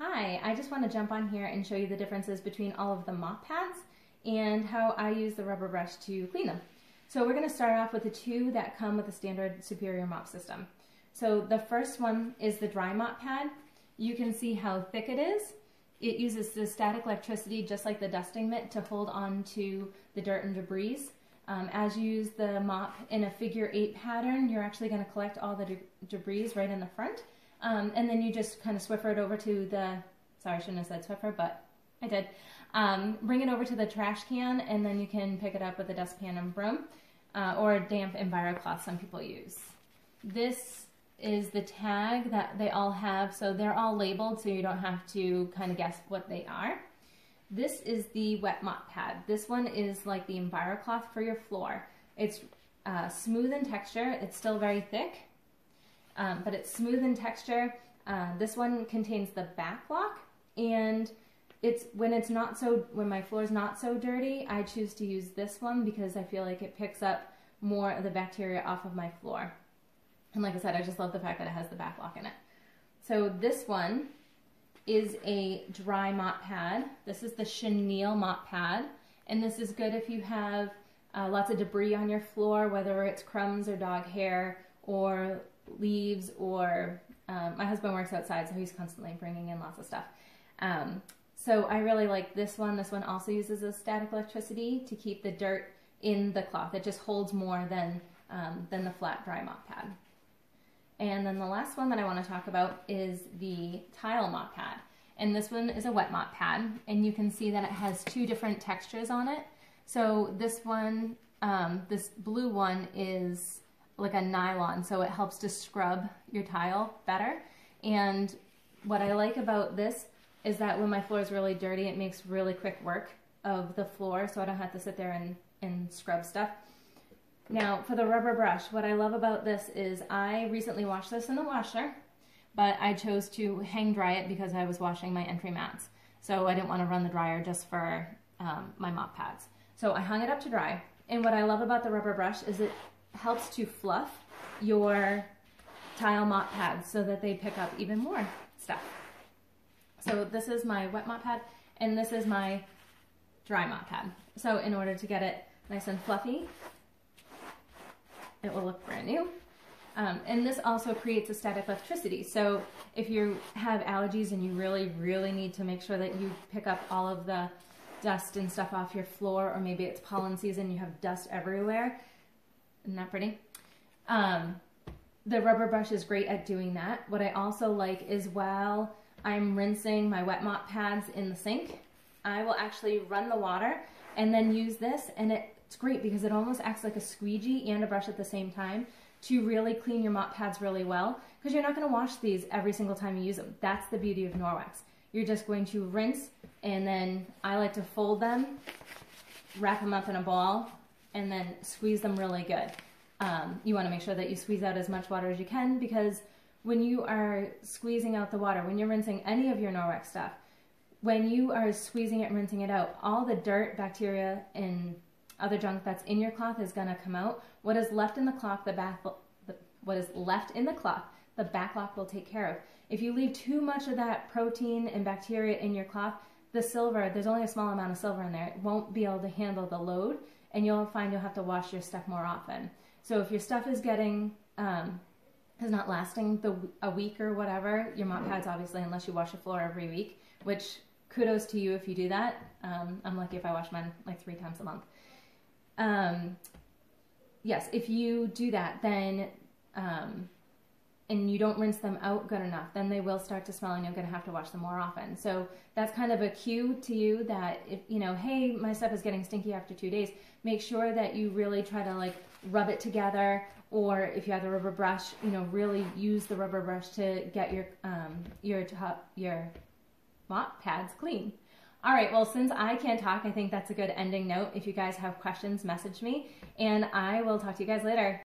Hi, I just want to jump on here and show you the differences between all of the mop pads and how I use the rubber brush to clean them. So we're going to start off with the two that come with the standard Superior mop system. So the first one is the dry mop pad. You can see how thick it is. It uses the static electricity just like the dusting mitt to hold on to the dirt and debris. As you use the mop in a figure 8 pattern, you're actually going to collect all the debris right in the front. And then you just kind of Swiffer it over to the, sorry I shouldn't have said Swiffer, but I did. Bring it over to the trash can, and then you can pick it up with a dustpan and broom, or a damp EnviroCloth some people use. This is the tag that they all have, so they're all labeled so you don't have to kind of guess what they are. This is the wet mop pad. This one is like the EnviroCloth for your floor. It's smooth in texture. It's still very thick, but it's smooth in texture. This one contains the back lock, and when my floor is not so dirty, I choose to use this one because I feel like it picks up more of the bacteria off of my floor. And like I said, I just love the fact that it has the back lock in it. So this one is a dry mop pad. This is the chenille mop pad, and this is good if you have lots of debris on your floor, whether it's crumbs or dog hair or leaves, or my husband works outside, so he's constantly bringing in lots of stuff. So I really like this one. This one also uses a static electricity to keep the dirt in the cloth. It just holds more than the flat dry mop pad. And then the last one that I want to talk about is the tile mop pad. And this one is a wet mop pad, and you can see that it has two different textures on it. So this one, this blue one is like a nylon, so it helps to scrub your tile better. And what I like about this is that when my floor is really dirty, it makes really quick work of the floor, so I don't have to sit there and scrub stuff. Now, for the rubber brush, what I love about this is I recently washed this in the washer, but I chose to hang dry it because I was washing my entry mats. So I didn't want to run the dryer just for my mop pads. So I hung it up to dry. And what I love about the rubber brush is it helps to fluff your tile mop pads so that they pick up even more stuff. So this is my wet mop pad, and this is my dry mop pad. So in order to get it nice and fluffy, it will look brand new. And this also creates a static electricity. So if you have allergies and you really, really need to make sure that you pick up all of the dust and stuff off your floor, or maybe it's pollen season, you have dust everywhere. Isn't that pretty? The rubber brush is great at doing that. What I also like is while I'm rinsing my wet mop pads in the sink, I will actually run the water and then use this, and it's great because it almost acts like a squeegee and a brush at the same time to really clean your mop pads really well, because you're not going to wash these every single time you use them. That's the beauty of Norwex. You're just going to rinse, and then I like to fold them, wrap them up in a ball, and then squeeze them really good. You want to make sure that you squeeze out as much water as you can, because when you are squeezing out the water, when you're rinsing any of your Norwex stuff, when you are squeezing it and rinsing it out, all the dirt, bacteria, and other junk that's in your cloth is going to come out. What is left in the cloth, the back lock will take care of. If you leave too much of that protein and bacteria in your cloth, the silver, there's only a small amount of silver in there, it won't be able to handle the load, and you'll find you'll have to wash your stuff more often. So if your stuff is getting, is not lasting a week or whatever, your mop pads obviously, unless you wash your floor every week, which kudos to you if you do that. I'm lucky if I wash mine like 3 times a month. Yes, if you do that, then, and you don't rinse them out good enough, then they will start to smell and you're going to have to wash them more often. So that's kind of a cue to you that if, you know, hey, my stuff is getting stinky after 2 days, make sure that you really try to like rub it together, or if you have the rubber brush, you know, really use the rubber brush to get your mop pads clean. All right, well, since I can't talk, I think that's a good ending note. If you guys have questions, message me, and I will talk to you guys later.